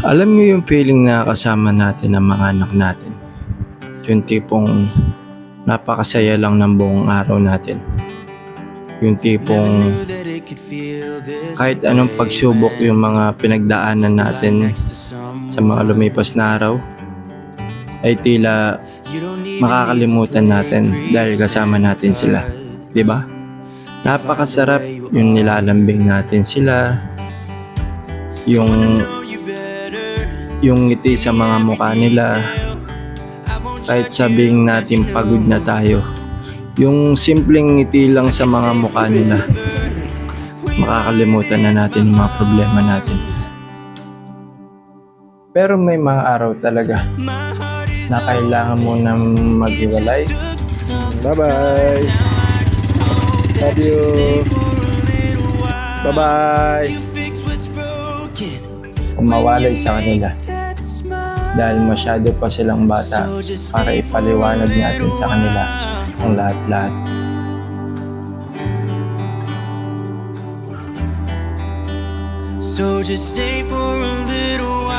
Alam niyo yung feeling na kasama natin ang mga anak natin, yung tipong napakasaya lang ng buong araw natin. Yung tipong kahit anong pagsubok yung mga pinagdaanan natin sa mga lumipas na araw, ay tila makakalimutan natin dahil kasama natin sila. 'Di ba? Napakasarap yung nilalambing natin sila, yung ngiti sa mga mukha nila, kahit sabihin natin pagod na tayo, yung simpleng ngiti lang sa mga mukha nila, makakalimutan na natin yung mga problema natin. Pero may mga araw talaga na kailangan mo nang maghiwalay. Bye-bye! Love you! Bye-bye! Umawalay sa kanila dahil masyado pa silang bata para ipaliwanag natin sa kanila ang lahat-lahat. So just stay for a little while.